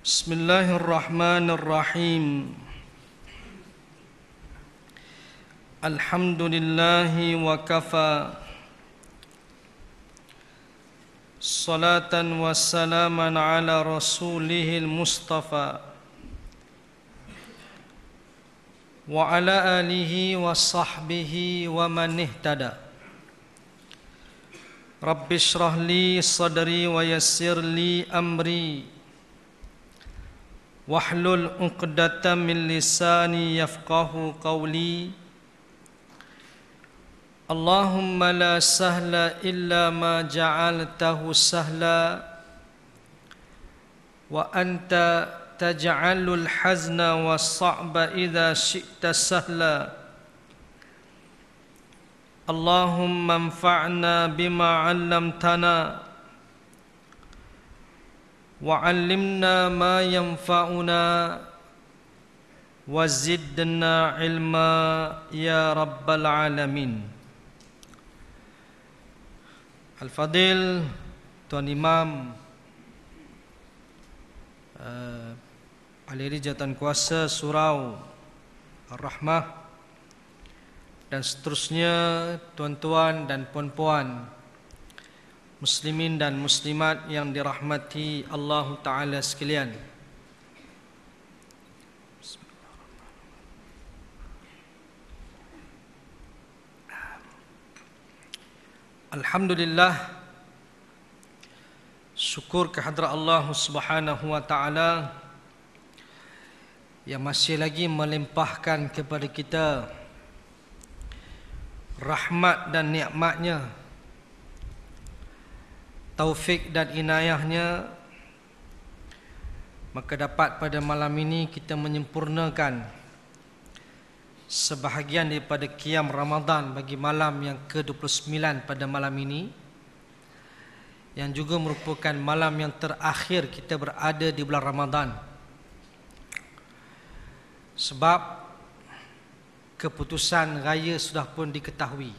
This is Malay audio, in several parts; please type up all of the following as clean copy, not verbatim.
Bismillahirrahmanirrahim. Alhamdulillahi wa kafa. Salatan wa salaman ala rasulihil mustafa wa ala alihi wa sahbihi wa man ihtada. Rabbi shrah li sadri wa yassir li amri wahlul 'uqdatam min lisani yafqahu qawli. Allahumma la sahla illa ma ja'altahu sahla wa anta taj'alul hazna was-sa'ba idza syi'ta sahla. Allahumma anfa'na bima 'allamtana wa'allimna ma yanfa'una wa zidna ilma ya rabbal alamin. Al-Fadil Tuan Imam Ahli Jawatan Kuasa Surau Ar-Rahmah dan seterusnya, tuan-tuan dan puan-puan muslimin dan muslimat yang dirahmati Allah Ta'ala sekalian. Alhamdulillah, syukur kehadrat Allah Subhanahu wa Ta'ala yang masih lagi melimpahkan kepada kita rahmat dan nikmatnya, taufik dan inayahnya. Maka dapat pada malam ini kita menyempurnakan sebahagian daripada qiyam Ramadan bagi malam yang ke-29 pada malam ini, yang juga merupakan malam yang terakhir kita berada di bulan Ramadan. Sebab keputusan raya sudah pun diketahui.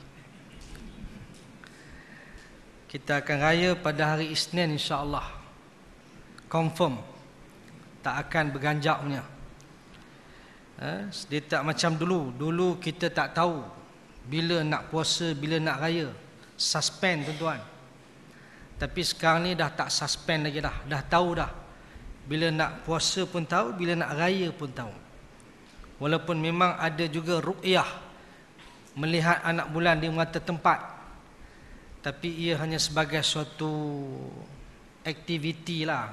Kita akan raya pada hari Isnin, insya-Allah. Confirm. Tak akan berganjak punya. Dia tak macam dulu. Dulu kita tak tahu bila nak puasa, bila nak raya. Suspend, tuan-tuan. Tapi sekarang ni dah tak suspend lagi dah. Dah tahu dah. Bila nak puasa pun tahu, bila nak raya pun tahu. Walaupun memang ada juga ru'yah, melihat anak bulan di mata tempat. Tapi ia hanya sebagai suatu aktiviti lah.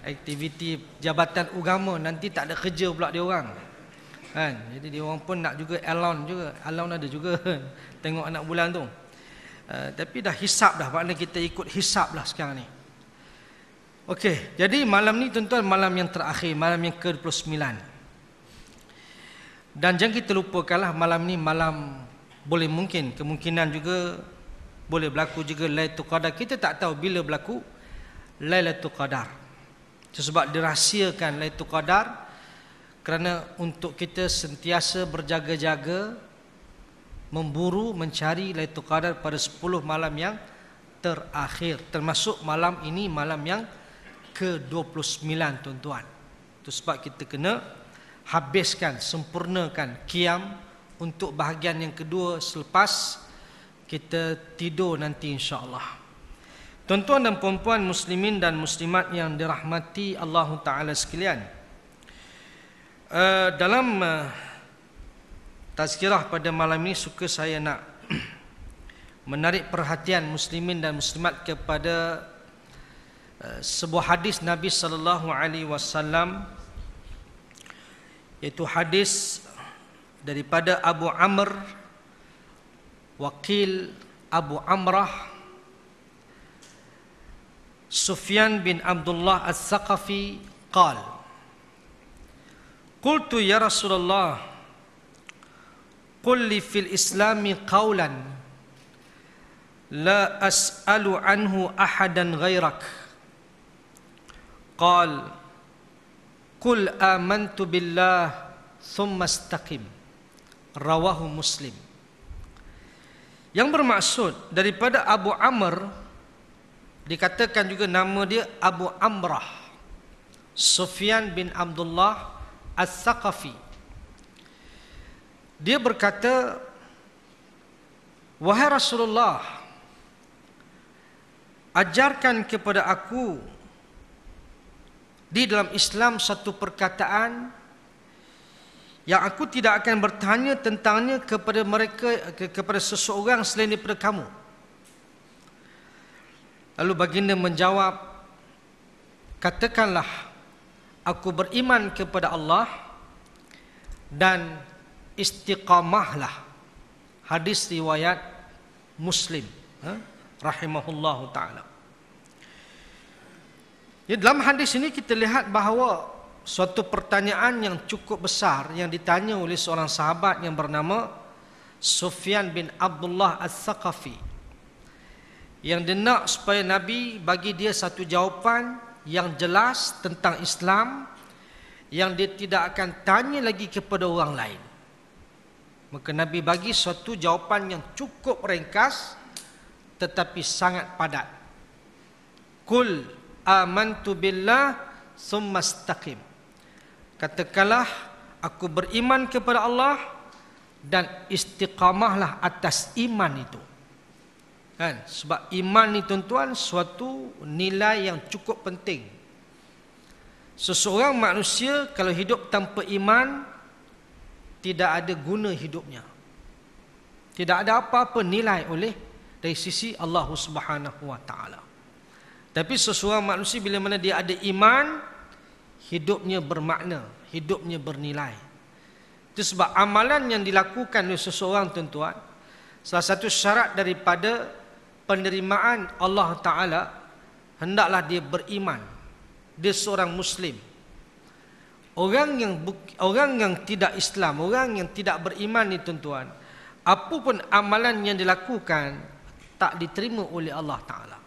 Aktiviti jabatan agama, nanti tak ada kerja pula dia orang. Jadi dia orang pun nak juga alon juga. Alon ada juga tengok anak bulan tu. Tapi dah hisap dah, maknanya kita ikut hisap lah sekarang ni. Okey, jadi malam ni tuan-tuan, malam yang terakhir, malam yang ke-29. Dan jangan kita lupakanlah, malam ni malam boleh mungkin, kemungkinan juga boleh berlaku juga Lailatul Qadar. Kita tak tahu bila berlaku Lailatul Qadar. Sebab dirahsiakan Lailatul Qadar kerana untuk kita sentiasa berjaga-jaga memburu mencari Lailatul Qadar pada 10 malam yang terakhir, termasuk malam ini, malam yang ke-29, tuan-tuan. Itu sebab kita kena habiskan, sempurnakan qiyam untuk bahagian yang kedua selepas kita tidur nanti, insya-Allah. Tuan-tuan dan puan-puan muslimin dan muslimat yang dirahmati Allah Ta'ala sekalian, dalam tazkirah pada malam ini suka saya nak menarik perhatian muslimin dan muslimat kepada sebuah hadis Nabi sallallahu alaihi wasallam, iaitu hadis daripada Abu Amr Waqil Abu Amrah Sufyan bin Abdullah As-Saqafi qala, qultu ya Rasulullah, qul li fil islami qawlan la as'alu anhu ahadan ghairak. Qal qul amantu billah thumma istaqim. Rawahu Muslim. Yang bermaksud daripada Abu Amr, dikatakan juga nama dia Abu Amrah. Sufyan bin Abdullah As-Saqafi. Dia berkata, "Wahai Rasulullah, ajarkan kepada aku di dalam Islam satu perkataan yang aku tidak akan bertanya tentangnya kepada kepada seseorang selain daripada kamu." Lalu baginda menjawab, "Katakanlah, aku beriman kepada Allah dan istiqamahlah." Hadis riwayat Muslim, rahimahullahu ta'ala. Dalam hadis ini kita lihat bahawa suatu pertanyaan yang cukup besar yang ditanya oleh seorang sahabat yang bernama Sufyan bin Abdullah As-Saqafi, yang dia nak supaya Nabi bagi dia satu jawapan yang jelas tentang Islam, yang dia tidak akan tanya lagi kepada orang lain. Maka Nabi bagi suatu jawapan yang cukup ringkas tetapi sangat padat. Qul amantu billah summa istaqim. Katakanlah, aku beriman kepada Allah dan istiqamahlah atas iman itu. Kan? Sebab iman ni tuan-tuan suatu nilai yang cukup penting. Seseorang manusia kalau hidup tanpa iman, tidak ada guna hidupnya. Tidak ada apa-apa nilai oleh dari sisi Allah Subhanahu wa taala. Tapi seseorang manusia bila mana dia ada iman, hidupnya bermakna, hidupnya bernilai. Itu sebab amalan yang dilakukan oleh seseorang tuan-tuan, salah satu syarat daripada penerimaan Allah Ta'ala, hendaklah dia beriman. Dia seorang Muslim. Orang yang tidak Islam, orang yang tidak beriman ni tuan-tuan, apapun amalan yang dilakukan tak diterima oleh Allah Ta'ala.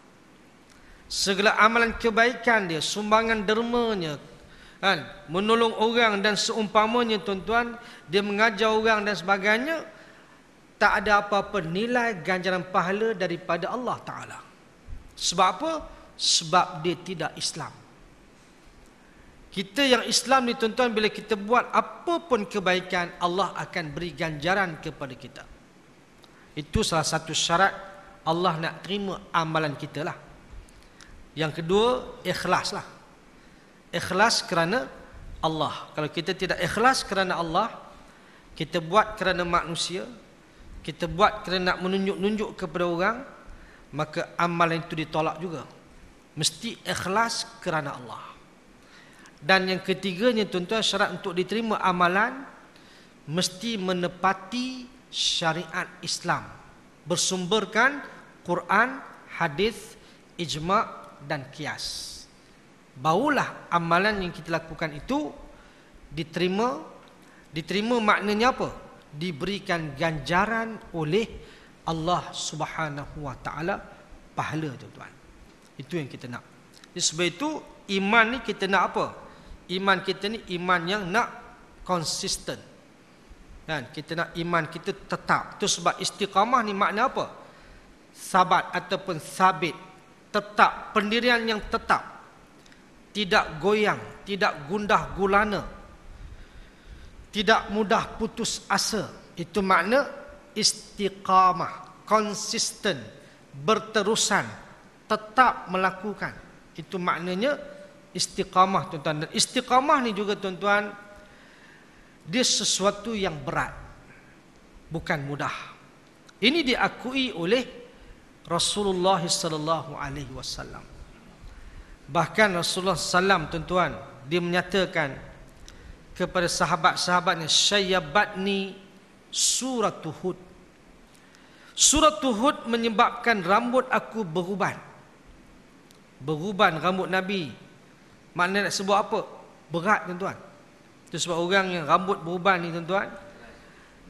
Segala amalan kebaikan dia, sumbangan dermanya, kan, menolong orang dan seumpamanya tuan-tuan, dia mengajar orang dan sebagainya, tak ada apa-apa nilai ganjaran pahala daripada Allah Ta'ala. Sebab apa? Sebab dia tidak Islam. Kita yang Islam ni tuan-tuan, bila kita buat apa pun kebaikan, Allah akan beri ganjaran kepada kita. Itu salah satu syarat Allah nak terima amalan kita lah. Yang kedua, ikhlas lah. Ikhlas kerana Allah. Kalau kita tidak ikhlas kerana Allah, kita buat kerana manusia, kita buat kerana nak menunjuk-nunjuk kepada orang, maka amalan itu ditolak juga. Mesti ikhlas kerana Allah. Dan yang ketiganya tuan-tuan, syarat untuk diterima amalan mesti menepati syariat Islam, bersumberkan Quran, hadis, ijma' dan qiyas. Barulah amalan yang kita lakukan itu diterima. Diterima maknanya apa? Diberikan ganjaran oleh Allah Subhanahu wa taala, pahala tuan-tuan. Itu yang kita nak. Sebab itu iman ni kita nak apa? Iman kita ni iman yang nak konsisten. Kan? Kita nak iman kita tetap. Itu sebab istiqamah ni makna apa? Sabat ataupun sabit, tetap, pendirian yang tetap. Tidak goyang, tidak gundah gulana, tidak mudah putus asa. Itu makna istiqamah, konsisten, berterusan, tetap melakukan. Itu maknanya istiqamah tuan-tuan. Dan istiqamah ni juga tuan-tuan, dia sesuatu yang berat, bukan mudah. Ini diakui oleh Rasulullah sallallahu alaihi wasallam. Bahkan Rasulullah sallam tuan-tuan, dia menyatakan kepada sahabat-sahabatnya, "Syayyabatni suratu Hud." Suratu Hud menyebabkan rambut aku beruban. Beruban rambut Nabi. Maknanya nak sebut apa? Berat tuan-tuan. Itu sebab orang yang rambut beruban ni tuan-tuan,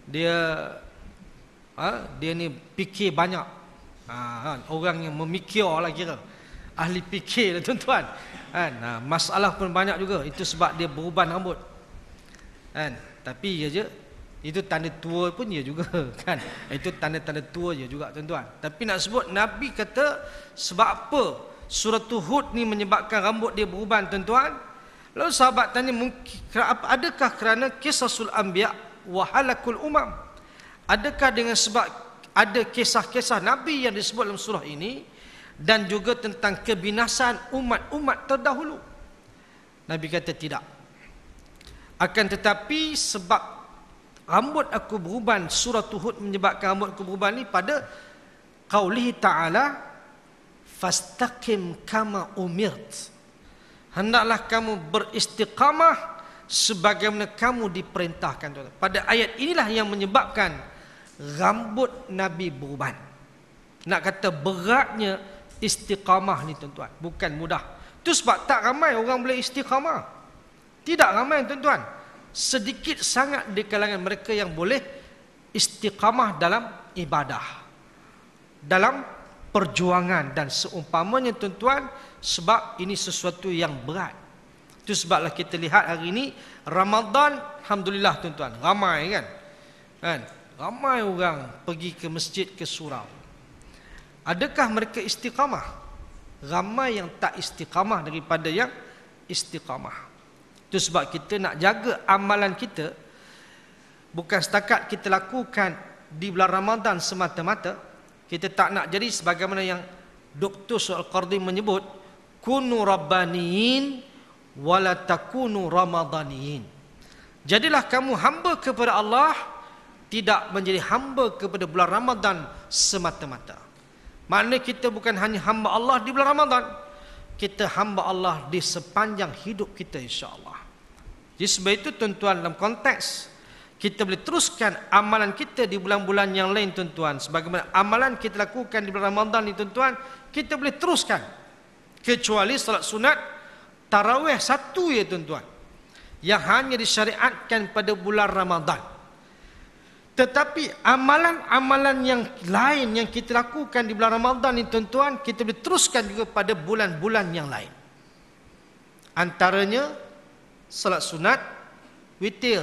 dia ni fikir banyak. Orang yang memikir lah kira. Ahli fikir lah tuan-tuan. Masalah pun banyak juga. Itu sebab dia beruban rambut. Tapi ya je, itu tanda tua pun ya juga kan. Itu tanda-tanda tua je juga tuan-tuan. Tapi nak sebut Nabi kata sebab apa surah Hud ni menyebabkan rambut dia beruban tuan-tuan? Lalu sahabat tanya, adakah kerana kisasul anbiya wa halakul umam? Adakah dengan sebab ada kisah-kisah Nabi yang disebut dalam surah ini dan juga tentang kebinasaan umat-umat terdahulu? Nabi kata tidak. Akan tetapi sebab rambut aku beruban, surah Hud menyebabkan rambut aku beruban ni pada qaulihi ta'ala, fastaqim kama umirt. Hendaklah kamu beristiqamah sebagaimana kamu diperintahkan. Pada ayat inilah yang menyebabkan rambut Nabi beruban. Nak kata beratnya istiqamah ni tuan-tuan, bukan mudah. Itu sebab tak ramai orang boleh istiqamah. Tidak ramai tuan-tuan. Sedikit sangat di kalangan mereka yang boleh istiqamah dalam ibadah, dalam perjuangan dan seumpamanya tuan-tuan, sebab ini sesuatu yang berat. Itu sebablah kita lihat hari ini Ramadan, alhamdulillah tuan-tuan, ramai kan? Ramai orang pergi ke masjid, ke surau. Adakah mereka istiqamah? Ramai yang tak istiqamah daripada yang istiqamah. Itu sebab kita nak jaga amalan kita, bukan setakat kita lakukan di bulan Ramadan semata-mata. Kita tak nak jadi sebagaimana yang Dr. Al-Qardi menyebut, kunu rabbaniin wala takunu ramadaniin. Jadilah kamu hamba kepada Allah, tidak menjadi hamba kepada bulan Ramadan semata-mata. Maknanya kita bukan hanya hamba Allah di bulan Ramadan, kita hamba Allah di sepanjang hidup kita, insya-Allah. Jadi sebab itu tuan-tuan, dalam konteks kita boleh teruskan amalan kita di bulan-bulan yang lain tuan-tuan, sebagaimana amalan kita lakukan di bulan Ramadan ni tuan-tuan, kita boleh teruskan, kecuali salat sunat tarawih satu ya tuan-tuan, yang hanya disyariatkan pada bulan Ramadan. Tetapi amalan-amalan yang lain yang kita lakukan di bulan Ramadan ni tuan-tuan, kita boleh teruskan juga pada bulan-bulan yang lain. Antaranya salat sunat witir.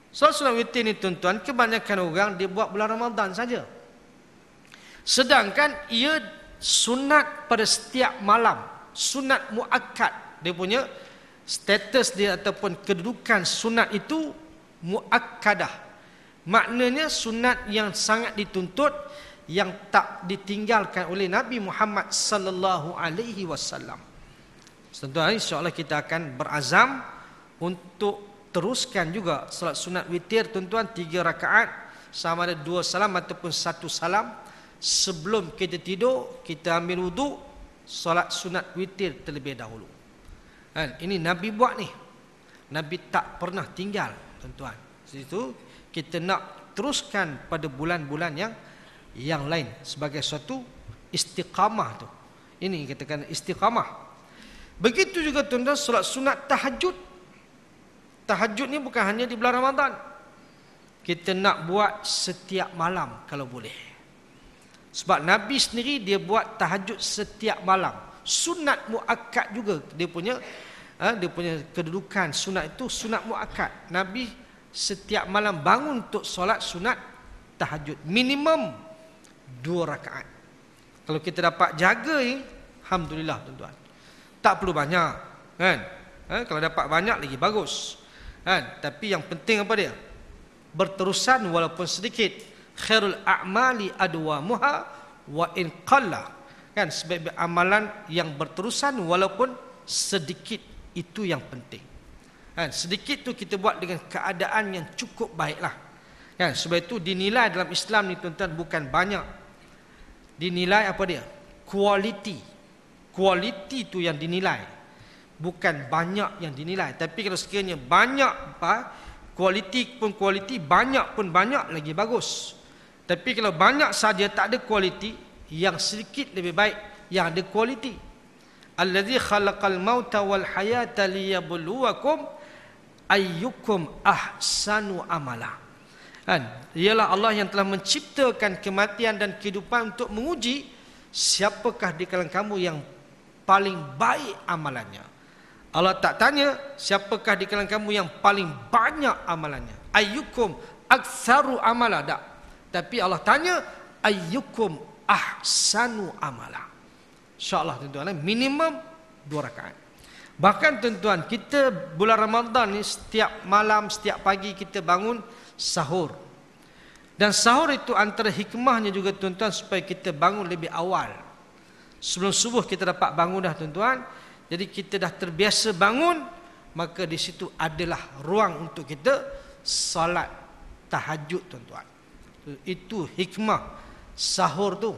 Salat sunat witir ni tuan-tuan, kebanyakan orang dia buat bulan Ramadan saja. Sedangkan ia sunat pada setiap malam, sunat muakkad. Dia punya status dia ataupun kedudukan sunat itu muakkadah. Maknanya sunat yang sangat dituntut, yang tak ditinggalkan oleh Nabi Muhammad sallallahu alaihi wasallam. Tentunya insya-Allah kita akan berazam untuk teruskan juga salat sunat witir tuan-tuan, 3 rakaat, sama ada 2 salam ataupun 1 salam. Sebelum kita tidur, kita ambil wuduk, salat sunat witir terlebih dahulu. Ini Nabi buat ni. Nabi tak pernah tinggal tuan-tuan. Situ kita nak teruskan pada bulan-bulan yang lain sebagai suatu istiqamah tu. Ini katakan istiqamah. Begitu juga tuan-tuan solat sunat tahajud. Tahajud ni bukan hanya di bulan Ramadan. Kita nak buat setiap malam kalau boleh. Sebab Nabi sendiri dia buat tahajud setiap malam. Sunat muakkad juga dia punya kedudukan. Sunat itu sunat muakkad. Nabi setiap malam bangun untuk solat sunat tahajud, minimum 2 rakaat. Kalau kita dapat jaga ini, alhamdulillah tuan-tuan. Tak perlu banyak, kan? Kalau dapat banyak lagi bagus, kan? Tapi yang penting apa dia? Berterusan walaupun sedikit. Khairul a'mali adwamuha wa in qalla. Kan, sebab amalan yang berterusan walaupun sedikit, itu yang penting. Kan, sedikit tu kita buat dengan keadaan yang cukup baiklah. Kan, sebab itu dinilai dalam Islam ni tuan-tuan bukan banyak. Dinilai apa dia? Quality. Quality tu yang dinilai, bukan banyak yang dinilai. Tapi kalau sekiranya banyak quality pun quality, banyak pun banyak, lagi bagus. Tapi kalau banyak saja tak ada quality, yang sedikit lebih baik yang ada quality. Allazi khalaqal mauta wal hayata liyabluwakum ayyukum ahsanu amala. Kan, ialah Allah yang telah menciptakan kematian dan kehidupan untuk menguji siapakah di kalangan kamu yang paling baik amalannya. Allah tak tanya siapakah di kalangan kamu yang paling banyak amalannya. Ayyukum aktsaru amala, tak. Tapi Allah tanya ayyukum ahsanu amala. InsyaAllah tuan-tuan, minimum 2 rakaat. Bahkan tuan-tuan, kita bulan Ramadan ni setiap malam, setiap pagi kita bangun sahur. Dan sahur itu antara hikmahnya juga tuan-tuan supaya kita bangun lebih awal. Sebelum subuh kita dapat bangun dah tuan-tuan. Jadi kita dah terbiasa bangun, maka di situ adalah ruang untuk kita salat tahajud tuan-tuan. Itu hikmah sahur tu.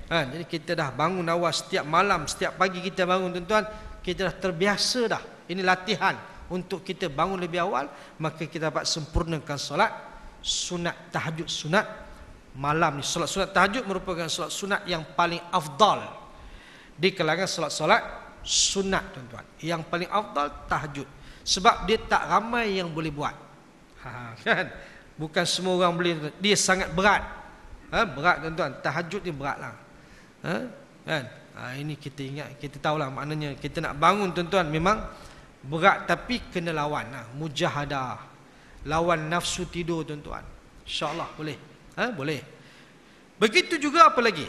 Jadi kita dah bangun awal setiap malam, setiap pagi kita bangun tuan-tuan, kita dah terbiasa dah. Ini latihan untuk kita bangun lebih awal, maka kita dapat sempurnakan solat sunat tahajud, sunat malam ni. Solat sunat tahajud merupakan solat sunat yang paling afdal di kalangan solat-solat sunat tuan-tuan. Yang paling afdal tahajud, sebab dia tak ramai yang boleh buat. Kan? Bukan semua orang boleh. Dia sangat berat. Berat tuan-tuan. Tahajud ni berat lah. Kan? Ini kita ingat, kita tahulah maknanya kita nak bangun tuan-tuan memang berat, tapi kena lawan mujahadah, lawan nafsu tidur tuan-tuan. InsyaAllah boleh. Boleh. Begitu juga apa lagi?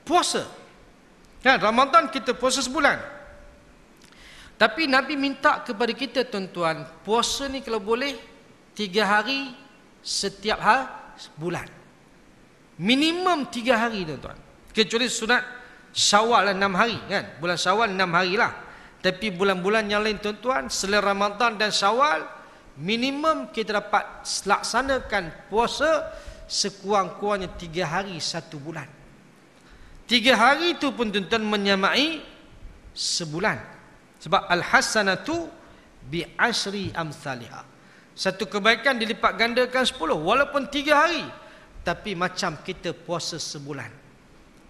Puasa. Kan, Ramadan kita puasa sebulan. Tapi Nabi minta kepada kita tuan-tuan, puasa ni kalau boleh 3 hari setiap bulan. Minimum 3 hari tuan-tuan. Kecuali sunat Syawal 6 hari kan. Bulan Syawal 6 hari lah. Tapi bulan-bulan yang lain tuan-tuan, selain Ramadan dan Syawal, minimum kita dapat laksanakan puasa sekurang-kurangnya 3 hari 1 bulan. 3 hari itu pun tuan-tuan menyamai sebulan. Sebab al-hasanatu bi asyri amsalihah. Satu kebaikan dilipat gandakan 10, walaupun 3 hari, tapi macam kita puasa sebulan.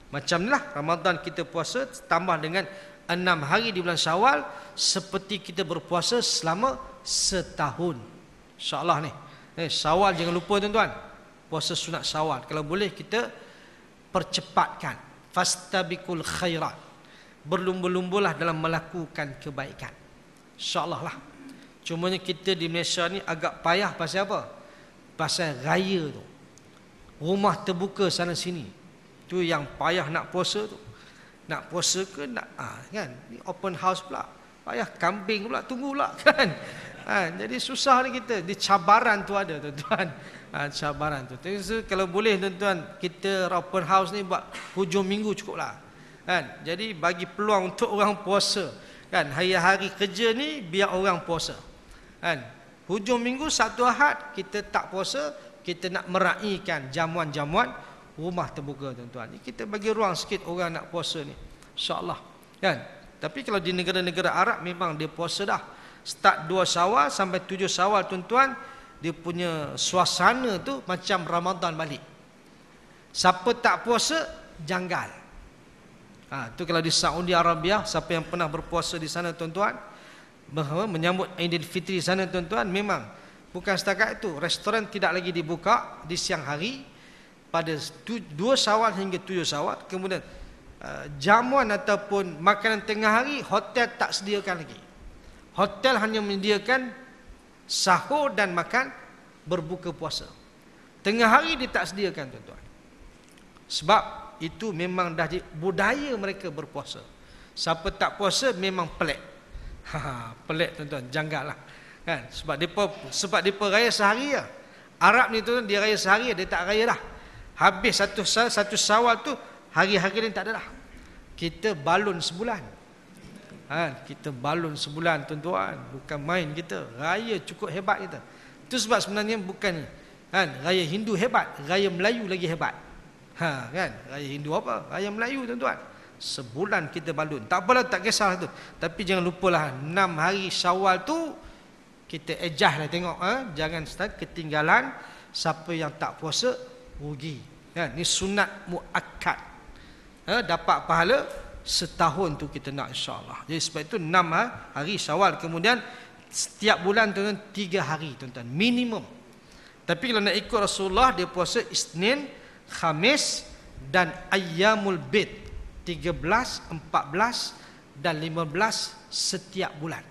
Macam inilah Ramadan kita puasa tambah dengan 6 hari di bulan Syawal, seperti kita berpuasa selama setahun. InsyaAllah ni. Syawal jangan lupa tuan-tuan. Puasa sunat Syawal. Kalau boleh kita percepatkan. Fastabiqul khairat. Berlumba-lumbalah dalam melakukan kebaikan. InsyaAllah lah. Cumanya kita di Malaysia ni agak payah pasal apa? Pasal raya tu. Rumah terbuka sana sini. Tu yang payah nak puasa tu. Nak puasa ke nak kan? Ni open house pula. Payah kambing pula tunggu pula kan. Jadi susah ni kita. Di cabaran tu ada tuan-tuan. Cabaran tu. So, kalau boleh tuan-tuan, kita open house ni buat hujung minggu cukuplah. Kan? Jadi bagi peluang untuk orang puasa. Kan? Hari-hari kerja ni biar orang puasa. Kan? Hujung minggu Sabtu Ahad kita tak puasa, kita nak meraihkan jamuan-jamuan rumah terbuka tuan-tuan. Kita bagi ruang sikit orang nak puasa ni. InsyaAllah. Kan? Tapi kalau di negara-negara Arab memang dia puasa dah. Start 2 Syawal sampai 7 Syawal tuan-tuan, dia punya suasana tu macam Ramadan balik. Siapa tak puasa janggal. Tu kalau di Saudi Arabia, siapa yang pernah berpuasa di sana tuan-tuan, menyambut Aidilfitri sana tuan-tuan, memang bukan setakat itu, restoran tidak lagi dibuka di siang hari pada 2 Syawal hingga 7 Syawal. Kemudian jamuan ataupun makanan tengah hari hotel tak sediakan lagi. Hotel hanya menyediakan sahur dan makan berbuka puasa. Tengah hari dia tak sediakan tuan-tuan. Sebab itu memang dah budaya mereka berpuasa. Siapa tak puasa memang pelik. Pelik tuan-tuan, janggal lah. Kan? Sebab depa raya sehari lah. Arab ni tuan, dia raya sehari, dia tak raya dah. Habis satu Syawal tu, hari-hari ni tak ada dah. Kita balun sebulan. Kita balun sebulan tuan-tuan. Bukan main kita. Raya cukup hebat kita. Itu sebab sebenarnya bukan raya Hindu hebat, raya Melayu lagi hebat. Kan? Raya Hindu apa? Raya Melayu tuan-tuan. Sebulan kita balun. Tak apalah, tak kisah tu. Tapi jangan lupalah 6 hari Syawal tu kita adjust lah tengok. Jangan ketinggalan. Siapa yang tak puasa rugi. Ni sunat muakkad. Dapat pahala setahun tu kita nak, insyaAllah. Jadi sebab itu 6 hari Syawal. Kemudian setiap bulan tuan-tuan 3 hari tuan-tuan minimum. Tapi kalau nak ikut Rasulullah, dia puasa Isnin, Khamis dan Ayyamul Bid, 13, 14 dan 15 setiap bulan.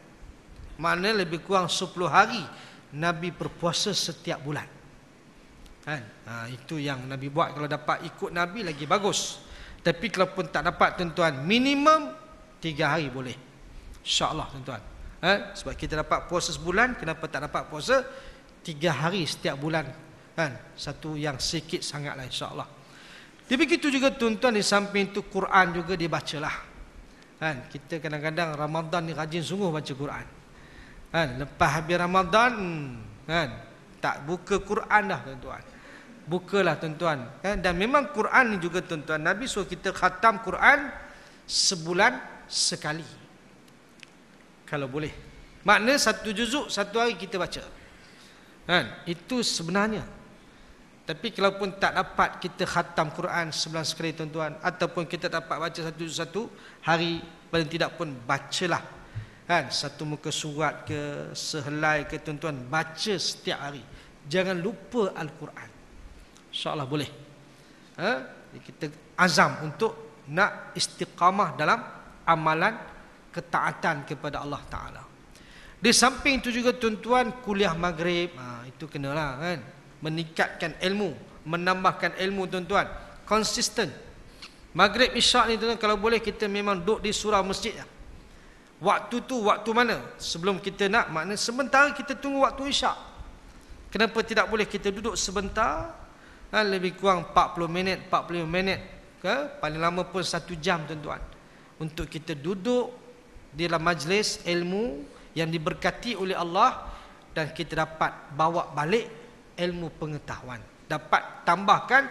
Maknanya lebih kurang 10 hari Nabi berpuasa setiap bulan. Itu yang Nabi buat. Kalau dapat ikut Nabi lagi bagus. Tapi kalau pun tak dapat tuan-tuan, minimum 3 hari boleh. InsyaAllah tuan-tuan. Sebab kita dapat puasa sebulan, kenapa tak dapat puasa 3 hari setiap bulan? Satu yang sikit sangatlah insyaAllah. Jadi begitu juga tuan-tuan, di samping itu Quran juga dibacalah. Kita kadang-kadang Ramadan ni rajin sungguh baca Quran. Lepas habis Ramadan tak buka Quran dah tuan-tuan. Bukalah tuan-tuan. Dan memang Quran ni juga tuan-tuan, Nabi suruh kita khatam Quran sebulan sekali, kalau boleh. Makna 1 juzuk 1 hari kita baca. Itu sebenarnya. Tapi kalaupun tak dapat kita khatam Quran sebulan sekali tuan-tuan, ataupun kita dapat baca 1 juzuk 1 hari, paling tidak pun bacalah. 1 muka surat ke, sehelai ke tuan-tuan, baca setiap hari. Jangan lupa Al-Quran. InsyaAllah boleh. Kita azam untuk nak istiqamah dalam amalan ketaatan kepada Allah Ta'ala. Di samping itu juga tuan-tuan, kuliah maghrib, itu kenalah meningkatkan ilmu, menambahkan ilmu tuan-tuan, konsisten. Maghrib isyak ni tuan-tuan, kalau boleh kita memang duduk di surau masjid. Waktu tu waktu mana? Sebelum kita nak, makna sebentar kita tunggu waktu isyak. Kenapa tidak boleh kita duduk sebentar? Lebih kurang 40 minit, 45 minit ke? Paling lama pun 1 jam tuan-tuan, untuk kita duduk di dalam majlis ilmu yang diberkati oleh Allah, dan kita dapat bawa balik ilmu pengetahuan, dapat tambahkan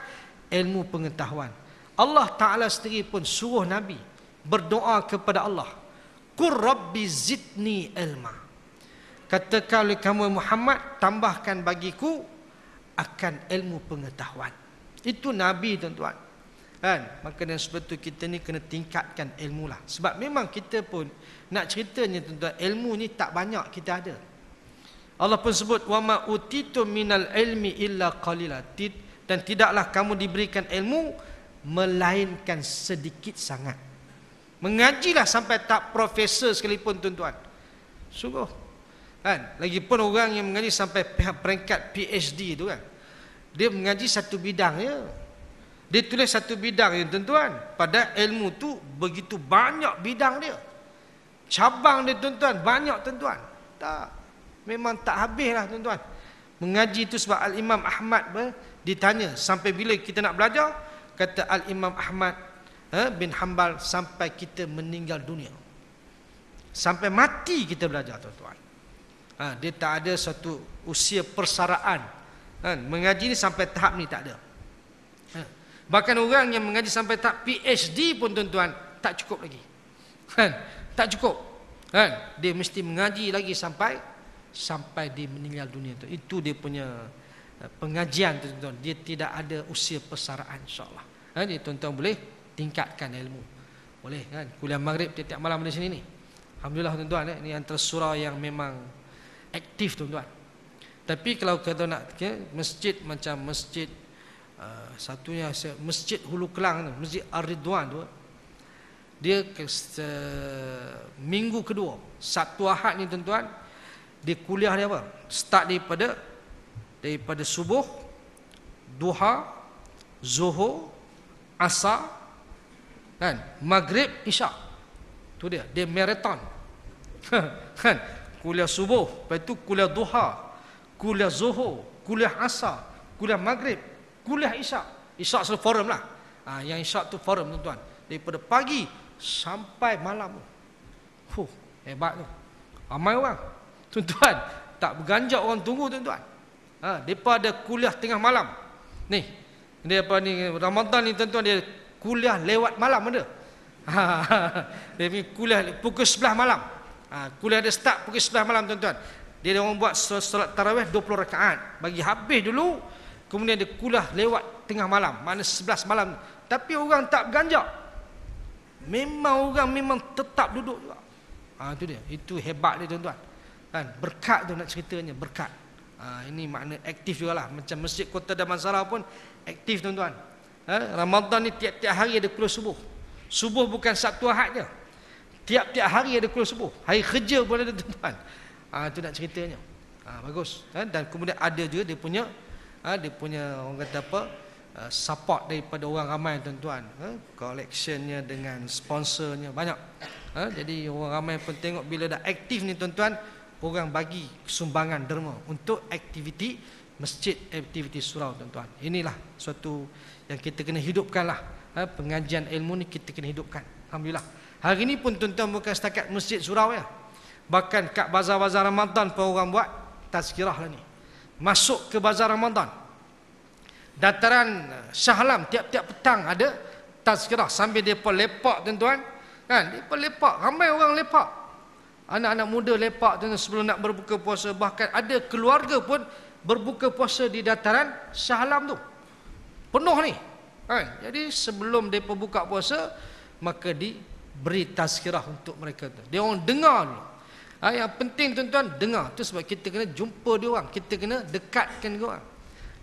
ilmu pengetahuan. Allah Ta'ala sendiri pun suruh Nabi berdoa kepada Allah, Qur Rabbi zidni ilma. Katakan oleh kamu Muhammad, tambahkan bagiku akan ilmu pengetahuan. Itu Nabi tuan-tuan. Maka dan sebab itu kita ni kena tingkatkan ilmu lah. Sebab memang kita pun nak ceritanya tuan-tuan, ilmu ni tak banyak kita ada. Allah pun sebut wa ma utitu minal ilmi illa qalila, dan tidaklah kamu diberikan ilmu melainkan sedikit sangat. Mengajilah sampai tak profesor sekalipun tuan-tuan. Sungguh. Lagipun orang yang mengaji sampai peringkat PhD tu dia mengaji satu bidang je. Dia tulis satu bidang je tuan-tuan. Pada ilmu tu begitu banyak bidang dia. Cabang dia tuan-tuan, banyak tuan-tuan. Tak. Memang tak habislah tuan-tuan. Mengaji tu sebab Al-Imam Ahmad ditanya, sampai bila kita nak belajar? Kata Al-Imam Ahmad bin Hanbal, sampai kita meninggal dunia. Sampai mati kita belajar tuan-tuan. Dia tak ada satu usia persaraan. Mengaji ni sampai tahap ni tak ada. Bahkan orang yang mengaji sampai tahap PhD pun tuan-tuan, tak cukup lagi. Tak cukup. Dia mesti mengaji lagi sampai dia meninggal dunia tu. Itu dia punya pengajian tuan-tuan. Dia tidak ada usia persaraan insya-Allah. Jadi tuan-tuan boleh tingkatkan ilmu. Boleh kuliah maghrib tiap-tiap malam di sini ni. Alhamdulillah tuan-tuan, ini antara surau yang memang aktif tuan-tuan. Tapi kalau kita nak masjid macam masjid satunya Masjid Hulu Kelang tu, Masjid Ar-Ridwan tu, dia minggu kedua, Sabtu Ahad ni tuan-tuan, dia kuliah dia apa? Start daripada subuh, duha, zuhur, asar, maghrib, isyak. Tu dia marathon. Kuliah subuh, lepas itu kuliah duha, kuliah zuhur, kuliah asar, kuliah maghrib, kuliah isyak. Isyak selalu forum lah. Yang isyak tu forum tuan-tuan, daripada pagi sampai malam. Hebat tu. Ramai orang tuan-tuan, tak berganjak orang tunggu tuan-tuan. Daripada kuliah tengah malam ni, dia apa ni, Ramadan ni tuan-tuan, dia kuliah lewat malam ada. Dia kuliah pukul 11 malam. Kuliah dia start pukul 11 malam tuan-tuan. Dia orang buat solat tarawih 20 rakaat, bagi habis dulu, kemudian dia kuliah lewat tengah malam, makna 11 malam. Tapi orang tak berganjak. Orang memang tetap duduk juga. Itu dia. Itu hebat dia tuan-tuan. Berkat tu nak ceritanya, berkat. Ini makna aktif jugalah. Macam Masjid Kota Damansara pun aktif tuan-tuan. Ramadan ni tiap-tiap hari ada kuliah subuh. Subuh bukan Sabtu Ahad je. Tiap-tiap hari ada kuliah subuh. Hari kerja pun ada tuan-tuan. Itu nak ceritanya. Bagus. Dan kemudian ada juga dia punya orang kata apa, support daripada orang ramai tuan-tuan. Collectionnya dengan sponsornya banyak. Jadi orang ramai pun tengok bila dah aktif ni tuan-tuan, orang bagi sumbangan derma untuk aktiviti masjid, aktiviti surau tuan-tuan. Inilah suatu yang kita kena hidupkan lah. Pengajian ilmu ni kita kena hidupkan. Alhamdulillah. Hari ni pun tuan-tuan bukan setakat masjid surau ya. Bahkan kat bazar-bazar Ramadan pun orang buat tazkirah lah ni. Masuk ke bazar Ramadan, dataran Shah Alam tiap-tiap petang ada tazkirah sambil depa lepak tuan-tuan. Kan, depa lepak, ramai orang lepak. Anak-anak muda lepak tuan-tuan sebelum nak berbuka puasa, bahkan ada keluarga pun berbuka puasa di dataran Shah Alam tu. Penuh ni. Kan, jadi sebelum depa buka puasa maka diberi tazkirah untuk mereka tu. Dia orang dengar dulu. Yang penting tuan-tuan dengar. Itu sebab kita kena jumpa dia orang, kita kena dekatkan dia orang.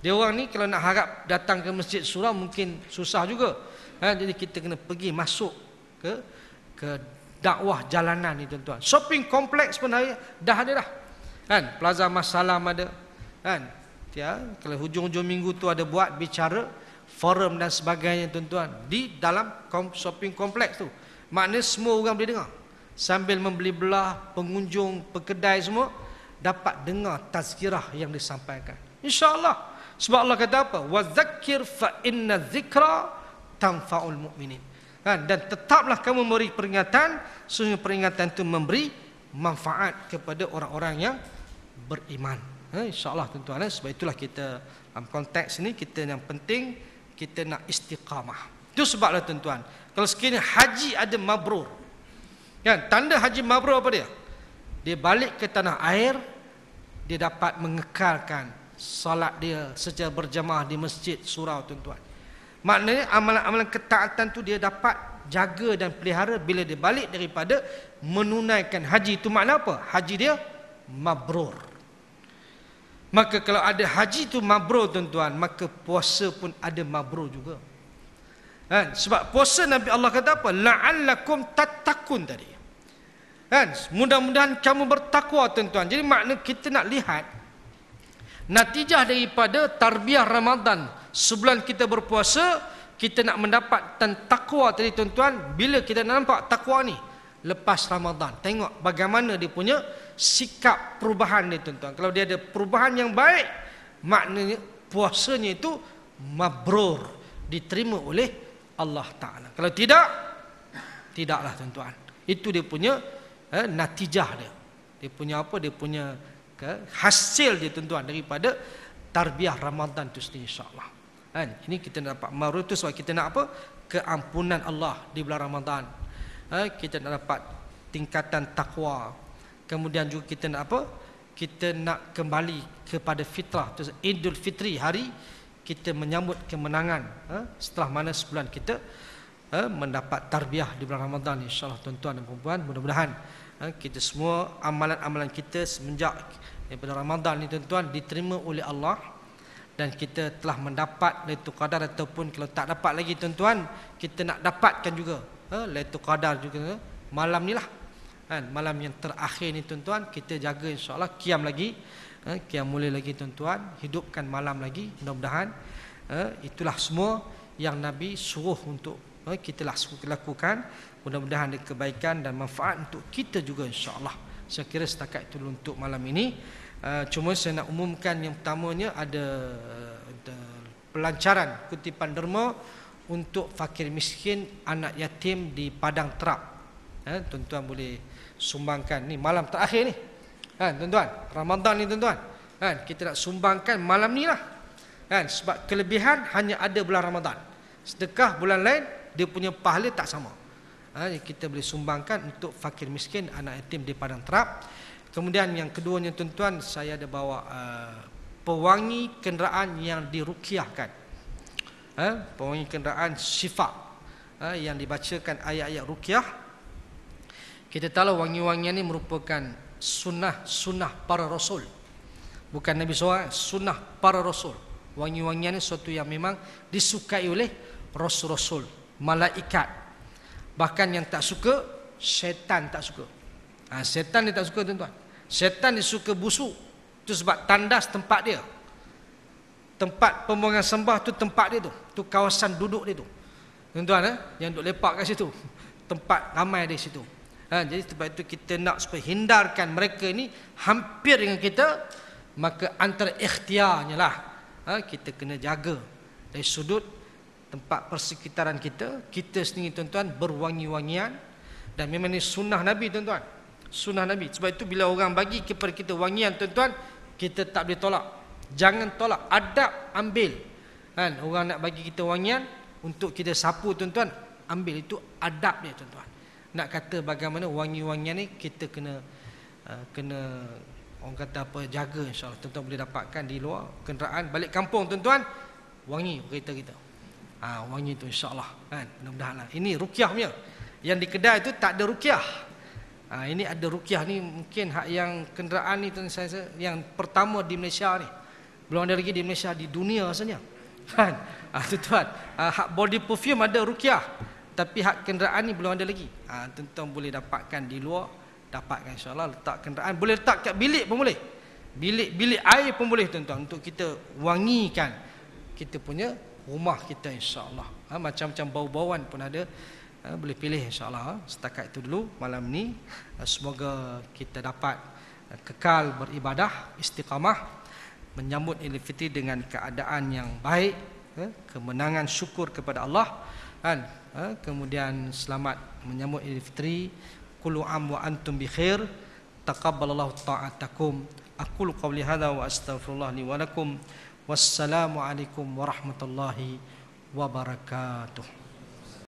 Dia orang ni kalau nak harap datang ke masjid surau mungkin susah juga. Jadi kita kena pergi masuk ke dakwah jalanan ni tuan-tuan. Shopping kompleks pun dah ada dah. Kan, Plaza Masalam ada. Kan, ya, kalau hujung-hujung minggu tu ada buat bicara forum dan sebagainya tuan-tuan di dalam shopping kompleks tu. Maknanya semua orang boleh dengar. Sambil membeli belah, pengunjung, pekedai semua dapat dengar tazkirah yang disampaikan. InsyaAllah. Sebab Allah kata apa? وَذَكِّرْ فَإِنَّ الذِّكْرَى تَنْفَعُ الْمُؤْمِنِينَ. Dan tetaplah kamu memberi peringatan, sesungguhnya peringatan itu memberi manfaat kepada orang-orang yang beriman. InsyaAllah tuan-tuan. Sebab itulah kita dalam konteks ini kita yang penting kita nak istiqamah. Itu sebablah tuan-tuan, kalau sekiranya haji ada mabrur, kan, tanda haji mabrur apa dia? Dia balik ke tanah air, dia dapat mengekalkan salat dia secara berjamaah di masjid surau tuan-tuan. Maknanya amalan-amalan ketaatan tu dia dapat jaga dan pelihara bila dia balik daripada menunaikan haji. Itu makna apa? Haji dia mabrur. Maka kalau ada haji tu mabrur tuan-tuan, maka puasa pun ada mabrur juga. Kan? Sebab puasa Nabi Allah kata apa? La'allakum tattaqun tadi. Kan? Mudah-mudahan kamu bertakwa tuan-tuan. Jadi makna kita nak lihat natijah daripada tarbiyah Ramadan. Sebulan kita berpuasa, kita nak mendapat takwa tadi tuan-tuan. Bila kita nampak takwa ni lepas Ramadan, tengok bagaimana dia punya sikap perubahan ni tuan-tuan. Kalau dia ada perubahan yang baik, maknanya puasanya itu mabrur, diterima oleh Allah Ta'ala. Kalau tidak, tidaklah tuan-tuan. Itu dia punya natijah dia. Dia punya apa? Dia punya hasil dia tuan-tuan daripada tarbiyah Ramadan itu sendiri insya-Allah. Kan? Ini kita dapat mabrur itu sebab kita nak apa? Keampunan Allah di bulan Ramadan. Kita nak dapat tingkatan takwa. Kemudian juga kita nak apa? Kita nak kembali kepada fitrah. Idul Fitri, hari kita menyambut kemenangan setelah mana sebulan kita mendapat tarbiyah di bulan Ramadan insya-Allah tuan-tuan dan puan-puan. Mudah-mudahan kita semua amalan-amalan kita semenjak daripada Ramadan ni tuan-tuan diterima oleh Allah, dan kita telah mendapat Lailatul Qadar, ataupun kalau tak dapat lagi tuan-tuan, kita nak dapatkan juga Lailatul Qadar juga malam ni lah. Malam yang terakhir ni tuan-tuan, kita jaga insya-Allah qiyam lagi, qiyam mulai lagi tuan-tuan, hidupkan malam lagi. Mudah-mudahan itulah semua yang Nabi suruh untuk kita lakukan. Mudah-mudahan ada kebaikan dan manfaat untuk kita juga insya-Allah. Saya kira setakat itu untuk malam ini. Cuma saya nak umumkan yang pertamanya ada pelancaran kutipan derma untuk fakir miskin, anak yatim di Padang Terap. Tuan-tuan boleh sumbangkan ni malam terakhir ni. Tuan-tuan, Ramadan ni tuan-tuan. Kita nak sumbangkan malam ni lah. Sebab kelebihan hanya ada bulan Ramadan. Sedekah bulan lain dia punya pahala tak sama. Kita boleh sumbangkan untuk fakir miskin, anak yatim di Padang Terap. Kemudian yang keduanya tuan-tuan, saya ada bawa pewangi kenderaan yang diruqyahkan. Pewangi kenderaan syifa yang dibacakan ayat-ayat ruqyah. Kita tahu wangi-wangian ini merupakan sunnah para rasul. Bukan Nabi SAW, sunnah para rasul. Wangi-wangian ini sesuatu yang memang disukai oleh rasul-rasul, malaikat. Bahkan yang tak suka, syaitan tak suka. Syaitan dia tak suka tuan-tuan. Syaitan dia suka busuk. Itu sebab tandas tempat dia. Tempat pembuangan sembah tu tempat dia tu. Tu kawasan duduk dia tu. Tuan-tuan yang duduk lepak kat situ. Tempat ramai di situ. Jadi sebab itu kita nak supaya hindarkan mereka ini hampir dengan kita, maka antara ikhtiarnya lah kita kena jaga dari sudut tempat persekitaran kita sendiri tuan-tuan berwangi-wangian. Dan memang ini sunnah Nabi tuan-tuan, sunnah Nabi. Sebab itu bila orang bagi kepada kita wangian tuan-tuan, kita tak boleh tolak. Jangan tolak, adab ambil. Orang nak bagi kita wangian untuk kita sapu tuan-tuan, ambil, itu adab dia tuan-tuan. Nak kata bagaimana wangi-wangian ni kita kena orang kata apa, jaga, insya-Allah tuan-tuan boleh dapatkan di luar kenderaan balik kampung tuan-tuan, wangi kereta kita. Wangi tu insya-Allah mudah-mudahan lah. Ini ruqyah punya. Yang di kedai tu tak ada ruqyah. Ini ada ruqyah ni, mungkin hak yang kenderaan ni tuan saya yang pertama di Malaysia ni. Belum ada lagi di Malaysia, di dunia rasanya. Tuan-tuan, hak body perfume ada ruqyah. Tapi hak kenderaan ni belum ada lagi. Tuan-tuan boleh dapatkan di luar, dapatkan insya-Allah, letak kenderaan, boleh letak kat bilik pun boleh. Bilik air pun boleh tuan-tuan, untuk kita wangikan kita punya rumah kita insya-Allah. Macam-macam bau-bauan pun ada. Boleh pilih insya-Allah. Setakat itu dulu malam ni. Semoga kita dapat kekal beribadah, istiqamah, menyambut Idul Fitri dengan keadaan yang baik, kemenangan, syukur kepada Allah. Kemudian selamat menyambut Idul Fitri. Kullu am wa antum bi khair. Taqabbalallahu ta'atakum. Aqulu qawli hadza wa astaghfirullah li wa lakum. Wassalamu alaikum warahmatullahi wabarakatuh.